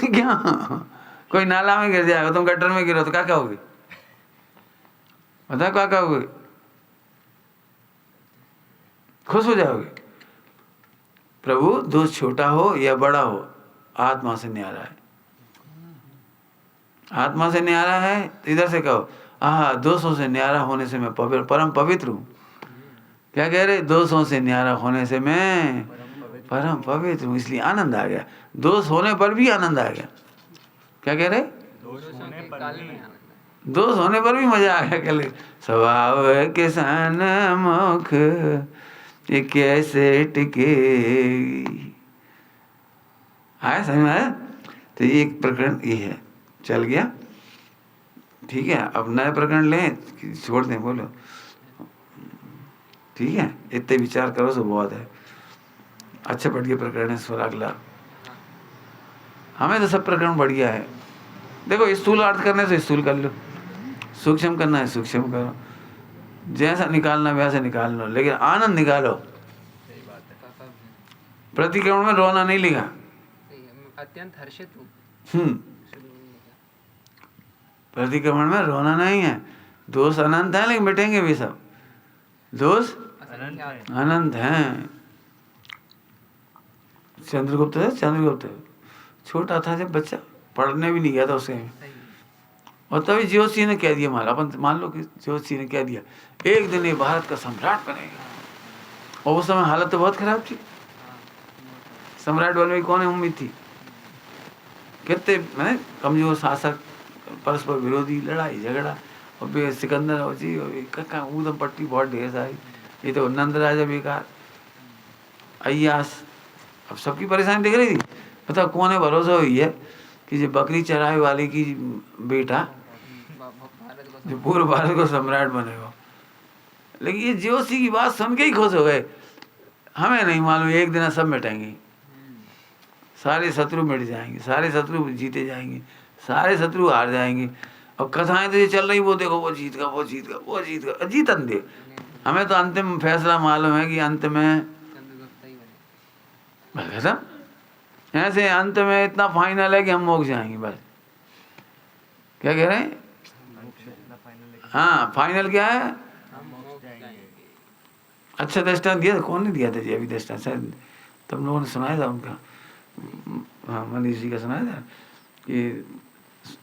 क्या, कोई नाला में गिर जाएगा, तुम गटर में गिरो तो क्या कहोगे, बता क्या कहोगे, खुश हो जाओगे। प्रभु दोष छोटा हो या बड़ा हो, आत्मा से न्यारा है, आत्मा से न्यारा है, तो इधर से कहो, दोषों से न्यारा होने से मैं परम पवित्र हूँ। क्या कह रहे, दोषों से न्यारा होने से मैं परम पवित्र हूँ, इसलिए आनंद आ गया, दोष होने पर भी आनंद आ गया। क्या कह रहे, दोष होने पर भी मजा आ गया। कह ले स्वभाव किसान मुख ये कैसे टिकेगी, आया समझ में आया। तो ये एक प्रकरण ये है, चल गया, ठीक है। अब नए प्रकरण लें, छोड़ दें, बोलो ठीक है, इतने विचार करो तो बहुत है। अच्छा बढ़िया प्रकरण है स्वर अगला, हमें तो सब प्रकरण बढ़िया है। देखो स्थूल अर्थ करने से स्थूल कर लो, सूक्ष्म करना है सूक्ष्म करो, जैसा निकालना वैसा निकाल लो, लेकिन आनंद निकालो। प्रतिक्रमण में रोना नहीं लिखा, अत्यंत हर्षित हूँ। प्रतिक्रमण में रोना नहीं है, दोष अनंत है लेकिन मिटेंगे भी सब, दोष अनंत हैं। चंद्रगुप्त छोटा था जब बच्चा, पढ़ने भी नहीं गया था उसे, और तभी जोशी ने कह दिया, मान लो कि जोशी ने कह दिया एक दिन ये भारत का सम्राट बनेगा, और उस समय हालत तो बहुत खराब थी, सम्राट बनने की कौन उम्मीद थी, कितने मैंने कमजोर शासक, परस्पर विरोधी, लड़ाई झगड़ा, और सिकंदर और जी ऊधम पट्टी बहुत ढेर सारी, ये तो नंद राजा बेकार, अय्यास, अब सबकी परेशानी देख रही थी। पता कौन है भरोसा हुई है कि जो बकरी चराए वाले की बेटा जो पूर्व भारत को सम्राट बनेगा। लेकिन ये जोशी की बात सुन के ही खुश हो गए, हमें नहीं मालूम एक दिन सब मिटेंगे, सारे शत्रु मिट जाएंगे, सारे शत्रु जीते जाएंगे, सारे शत्रु हार जाएंगे। अब कथाएं तो ये चल रही, वो देखो वो जीत गया, वो जीत गया, वो जीत गया, जीतन दे। हमें तो अंतिम फैसला मालूम है कि अंत में खत्म, ऐसे अंत में इतना फाइनल है कि हम मोक्ष जाएंगे बस। क्या कह रहे हैं, हाँ फाइनल क्या है, अच्छा दृष्टांत दिया था, कौन ने दिया था जी अभी दृष्टांत, शायद तुम लोगों ने सुनाया था उनका, हाँ मनीष जी का सुनाया था कि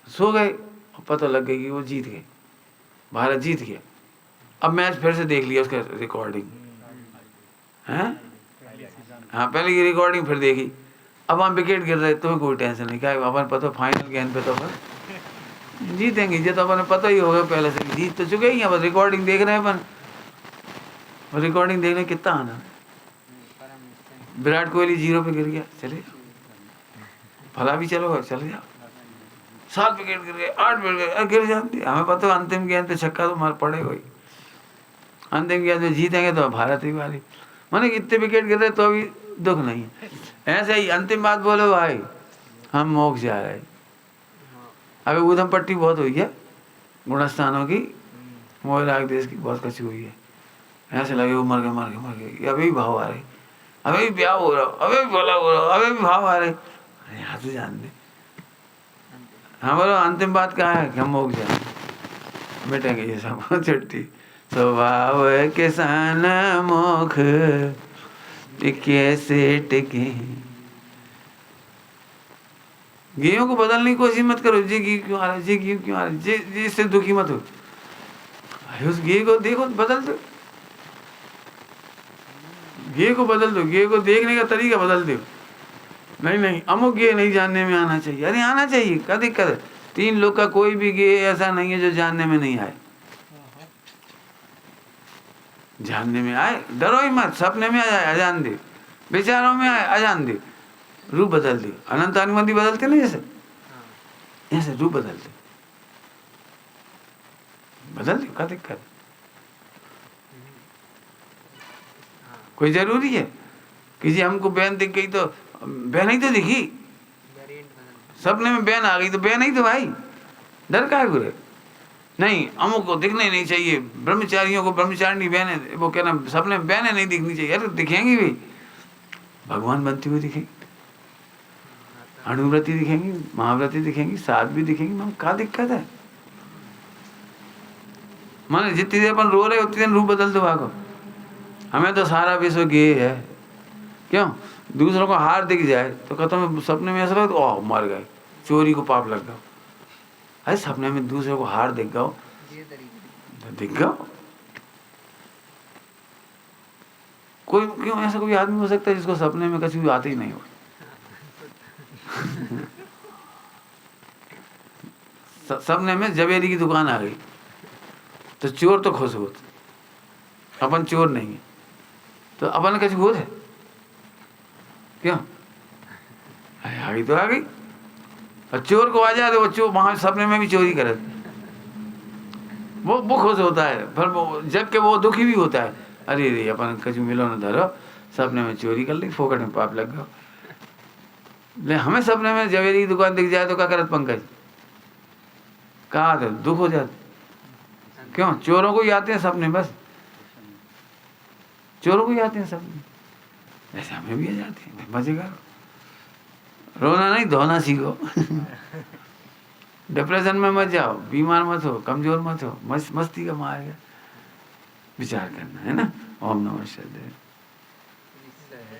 सो गए, पता लग गई कि वो जीत गए, भारत जीत गया। अब मैच फिर से देख लिया उसका रिकॉर्डिंग, हैं हाँ पहले की रिकॉर्डिंग फिर देखी, अब हम विकेट गिर रहे, तुम्हें कोई टेंशन नहीं, क्या अपन पता फाइनल गेंद पे तो अपन जीतेंगे, ये तो अपन पता ही होगा पहले से, जीत तो चुके ही हैं, बस रिकॉर्डिंग देख रहे हैं अपन, रिकॉर्डिंग देखने कितना आना। विराट कोहली 0 पे गिर गया, चले भला भी चलो चले जाओ, 7 विकेट गिर गए, 8 विकेट गिर जाते, हमें पता है अंतिम गेंद पे छक्का तो मार पड़ेगा ही, अंतिम गेंद में जीतेंगे तो भारत ही वाली, माने इतने विकेट गिर रहे तो अभी दुख नहीं है। ऐसे ही अंतिम बात बोलो भाई, हम मोक्ष जा रहे, अभी ऊधम पट्टी बहुत हुई है, गुणस्थानों की, मोहराग देश की बहुत कच्ची हुई है, ऐसे लगे वो मर गए, अभी भी भाव आ रहे, अभी भी ब्याह हो रहा, अभी भी भला हो रहा, अभी भी भाव आ रहे, अरे हाथ जान दे। हाँ बोलो अंतिम बात क्या है कि हम मोक्ष जाए, मिटेंगे ये सब छुट्टी, स्वभाव किसान मोख कैसे टिके। गेहूं को बदलने की कोशिश मत करो, जी गेहूं क्यों आ रहा है, जी गेहूं क्यों आ रहा है, जी इससे दुखी मत हो। उस गेहूं को देखो, बदल दो, गेहूं को बदल दो, गेहूं को देखने का तरीका बदल दो। नहीं नहीं अमुक गे नहीं जानने में आना चाहिए, अरे आना चाहिए, क्या दिक्कत है। 3 लोग का कोई भी गे ऐसा नहीं है जो जानने में नहीं आए, जानने में आए, डरो ही मत, सपने में आ जाए अजान दे, विचारों में आए अजान दे, रूप बदल दे। अनंत अनुमति बदलते ना, जैसे ऐसे रूप बदल दे, बदल दो, क्या दिक्कत। कोई जरूरी है कि जी हमको बहन दिख गई तो बहन ही तो दिखी, सपने में बहन आ गई तो बहन ही तो भाई, डर का है गुरु। नहीं अमुक को दिखने नहीं चाहिए, ब्रह्मचारियों को ब्रह्मचारिणी बहनें, वो कहना सपने में बहनें नहीं दिखनी चाहिए। अरे दिखेंगी भी, भगवान बनती हुई दिखेंगी, अणुव्रति दिखेंगी, महाव्रति दिखेंगी, साध्वी दिखेंगी, मैम क्या दिक्कत है। माने जितनी देर अपन रो रहे उतनी देर रूप बदल दो भागो। हमें तो सारा विश्व गे है, क्यों दूसरों को हार दिख जाए तो खत्म, सपने में ऐसा लगता ओह मर गए, चोरी को पाप लग गया। अरे सपने में दूसरे को हार दिख गओ तो दिख गओ। कोई क्यों ऐसा कोई आदमी हो सकता है जिसको सपने में कभी आते ही नहीं हो। सपने में जवेरी की दुकान आ गई तो चोर तो खुश होते, अपन चोर नहीं है तो अपन कभी खुश है क्यों, आ गई तो आ गई। और चोर को आ जाए तो वो चोर वहां सपने में भी चोरी करे, वो खुश होता है, पर वो जग के वो दुखी भी होता है। अरे रे अपन कछु मिलो न धरो, सपने में चोरी कर ली, फोकट में पाप लग गया। ले हमें सपने में जवेरी की दुकान दिख जाए तो क्या करत पंकज, कहा तो दुख हो जाता। क्यों चोरों को ही आते हैं सपने, बस चोरों को ही आते हैं सपने, ऐसे हमें भी आ जाते हैं। मजे करो, रोना नहीं धोना सीखो। डिप्रेशन में मत जाओ, बीमार मत हो, कमजोर मत हो, मस्ती का मार्ग है, विचार करना है ना। ओम नमः शिवाय।